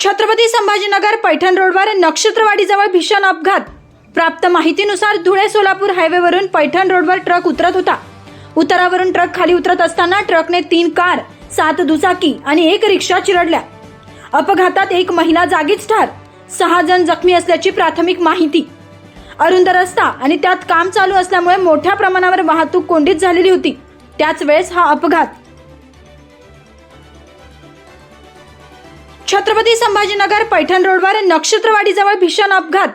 छत्रपती संभाजीनगर पैठण रोडवर नक्षत्रवाडीजवळ भीषण अपघात। प्राप्त माहितीनुसार धुळे सोलापूर हायवेवरून पैठण रोडवर ट्रक उतरत होता। उतारावरून ट्रक खाली उतरत असताना ट्रकने 3 कार, 7 दुचाकी आणि 1 रिक्षा चिरडल्या। अपघातात एक महिला जागीच ठार, 6 जण जखमी असल्याची प्राथमिक माहिती। अरुंद रस्ता आणि त्यात काम चालू असल्यामुळे मोठ्या प्रमाणावर वाहतूक कोंडीत झालेली होती। त्याच वेळेस हा अपघात। छत्रपती संभाजीनगर पैठण रोडवर नक्षत्रवाडीजवळ भीषण अपघात।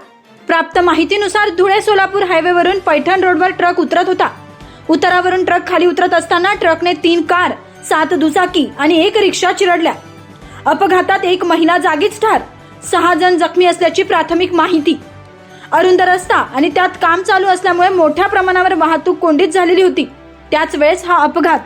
प्राप्त माहितीनुसार धुळे सोलापूर हायवेवरून पैठण रोडवर ट्रक उतरत होता। उतारावरून ट्रक खाली उतरत असताना ट्रकने 3 कार, 7 दुचाकी आणि 1 रिक्षा चिरडल्या। अपघातात एक महिला जागीच ठार, 6 जण जखमी असल्याची प्राथमिक माहिती। अरुंद रस्ता आणि त्यात काम चालू असल्यामुळे मोठ्या प्रमाणावर वाहतूक कोंडीत झालेली होती। त्याच वेळेस हा अपघात।